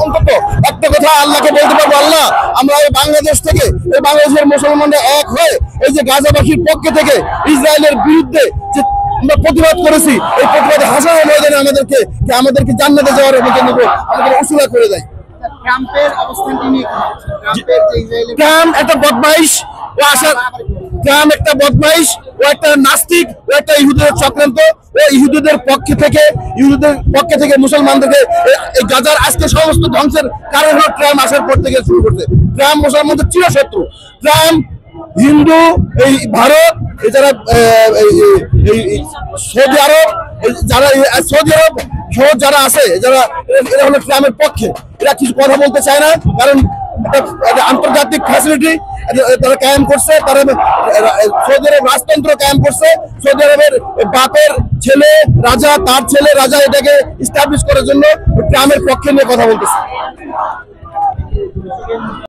অন্তত একটা কথা আল্লাহকে বলতে পারবো, আল্লাহ আমরা এই বাংলাদেশ থেকে, এই বাংলাদেশের মুসলমানরা এক হয়ে এই যে গাজাবাসীর পক্ষে থেকে ইসরায়েলের বিরুদ্ধে যে আমরা প্রতিবাদ করেছি, এই প্রতিবাদে হাজার ময়দানে আমাদেরকে জান্নাতে যাওয়ার আমাদের উসুলা করে দেয়। ট্রাম্পের অবস্থানটি নিয়ে ট্রাম্প একটা বদমাইশ, ও আসার ট্রাম্প একটা বদমাইশ, ও একটা নাস্তিক, ও একটা ইহুদিদের চক্রান্ত, ও ইহুদিদের পক্ষে থেকে মুসলমানদেরকে এই গাজার আজকে সমস্ত ধ্বংসের কারণ হলো ট্রাম্প আসার পর থেকে শুরু করছে। ট্রাম্প মুসলমানদের চিরশত্রু। ট্রাম্প হিন্দু, এই ভারত, এই যারা সৌদি আরব, সৌদি আরব সহ যারা আছে, এরা হলো ট্রাম্পের পক্ষে। এরা কিছু কথা বলতে চায় না, কারণ আন্তর্জাতিক ফ্যাসিলিটি তারা কায়েম করছে, তারা সৌদি আরব রাজতন্ত্র কায়েম করছে। সৌদি আরবের বাপের ছেলে রাজা, তার ছেলে রাজা, এটাকে ইস্টাবলিশ করার জন্য ট্রাম্পের পক্ষে নিয়ে কথা বলতেছে।